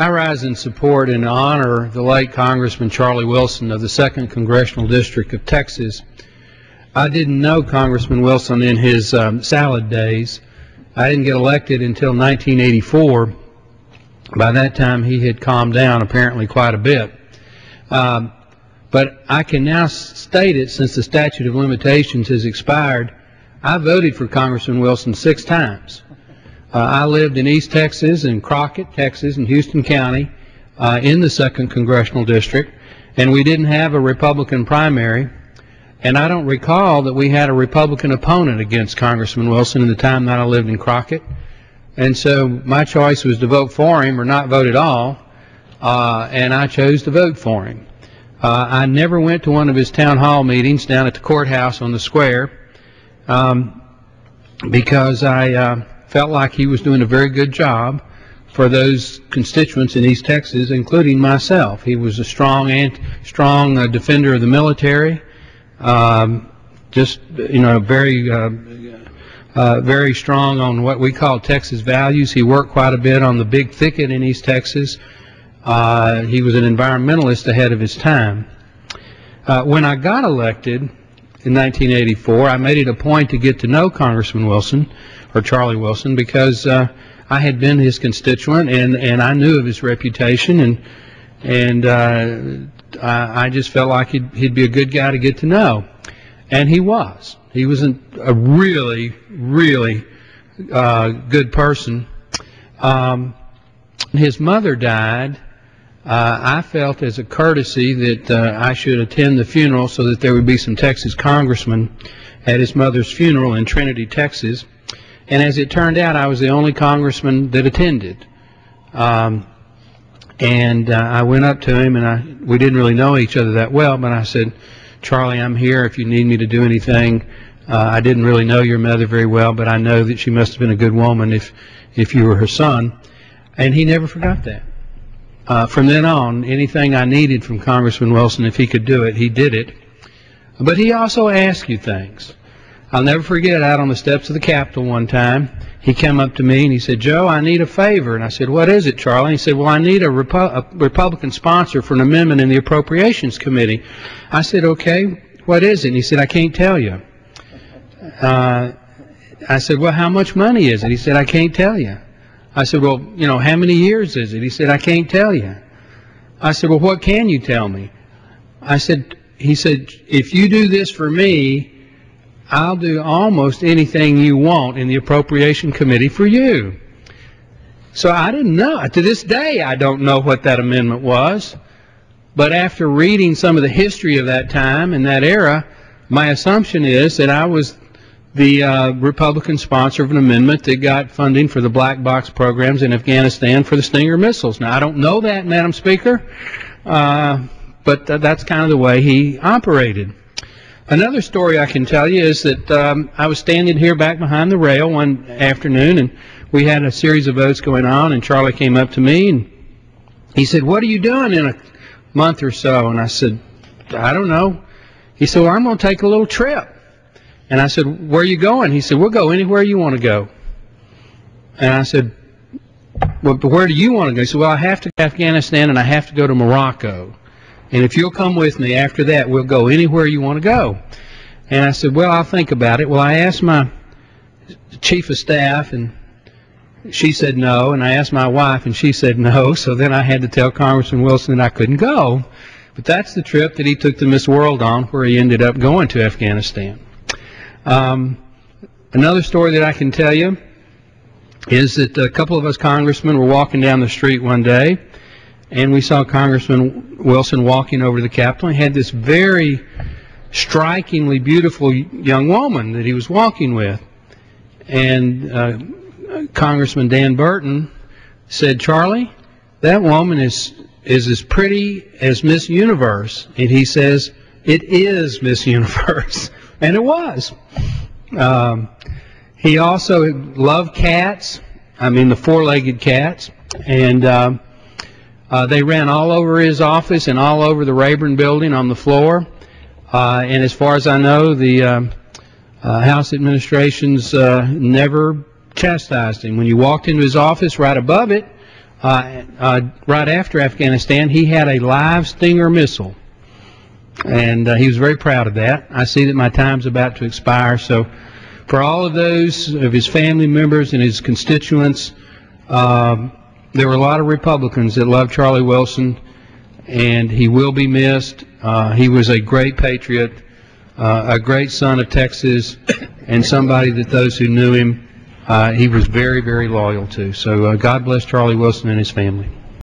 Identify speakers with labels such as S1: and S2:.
S1: I rise in support and honor the late Congressman Charlie Wilson of the 2nd Congressional District of Texas. I didn't know Congressman Wilson in his salad days. I didn't get elected until 1984. By that time, he had calmed down apparently quite a bit. But I can now state it, since the statute of limitations has expired, I voted for Congressman Wilson 6 times. I lived in East Texas, in Crockett, Texas, in Houston County, in the 2nd Congressional District, and we didn't have a Republican primary, and I don't recall that we had a Republican opponent against Congressman Wilson in the time that I lived in Crockett, and so my choice was to vote for him or not vote at all, and I chose to vote for him. I never went to one of his town hall meetings down at the courthouse on the square because I felt like he was doing a very good job for those constituents in East Texas, including myself. He was a strong defender of the military, just very strong on what we call Texas values. He worked quite a bit on the big thicket in East Texas. He was an environmentalist ahead of his time. When I got elected in 1984, I made it a point to get to know Congressman Wilson, or Charlie Wilson, because I had been his constituent and I knew of his reputation, and I just felt like he'd be a good guy to get to know, and he was. He was a really, really good person. His mother died. I felt as a courtesy that I should attend the funeral so that there would be some Texas congressmen at his mother's funeral in Trinity, Texas. And as it turned out, I was the only congressman that attended. I went up to him, and we didn't really know each other that well, but I said, "Charlie, I'm here if you need me to do anything. I didn't really know your mother very well, but I know that she must have been a good woman if you were her son." And he never forgot that. From then on, anything I needed from Congressman Wilson, if he could do it, he did it. But he also asked you things. I'll never forget, out on the steps of the Capitol one time, he came up to me and he said, "Joe, I need a favor." And I said, "What is it, Charlie?" He said, "Well, I need a Republican sponsor for an amendment in the Appropriations Committee." I said, "Okay, what is it?" And he said, "I can't tell you." I said, "Well, how much money is it?" He said, "I can't tell you." I said, "Well, how many years is it?" He said, "I can't tell you." I said, "Well, what can you tell me?" He said, "If you do this for me, I'll do almost anything you want in the Appropriation Committee for you." So I didn't know. To this day, I don't know what that amendment was. But after reading some of the history of that time and that era, my assumption is that I was the Republican sponsor of an amendment that got funding for the black box programs in Afghanistan for the Stinger missiles. Now, I don't know that, Madam Speaker, but that's kind of the way he operated. Another story I can tell you is that I was standing here back behind the rail one afternoon, and we had a series of votes going on, and Charlie came up to me, and he said, "What are you doing in a month or so?" And I said, "I don't know." He said, "Well, I'm going to take a little trip." And I said, "Where are you going?" He said, "We'll go anywhere you want to go." And I said, "Well, but where do you want to go?" He said, "Well, I have to go to Afghanistan and I have to go to Morocco. And if you'll come with me after that, we'll go anywhere you want to go." And I said, "Well, I'll think about it." Well, I asked my chief of staff, and she said no. And I asked my wife, and she said no. So then I had to tell Congressman Wilson that I couldn't go. But that's the trip that he took to Miss World on, where he ended up going to Afghanistan. Another story that I can tell you is that a couple of us congressmen were walking down the street one day, and we saw Congressman Wilson walking over to the Capitol. He had this very strikingly beautiful young woman that he was walking with. And Congressman Dan Barton said, "Charlie, that woman is as pretty as Miss Universe." And he says, "It is Miss Universe." And it was. He also loved cats, the four-legged cats. And they ran all over his office and all over the Rayburn building on the floor. And as far as I know, the House administrations never chastised him. When you walked into his office, right above it right after Afghanistan, he had a live Stinger missile, and he was very proud of that. I see that my time's about to expire, so for all of those of his family members and his constituents, there were a lot of Republicans that loved Charlie Wilson, and he will be missed. He was a great patriot, a great son of Texas, and somebody that those who knew him, he was very, very loyal to. So God bless Charlie Wilson and his family.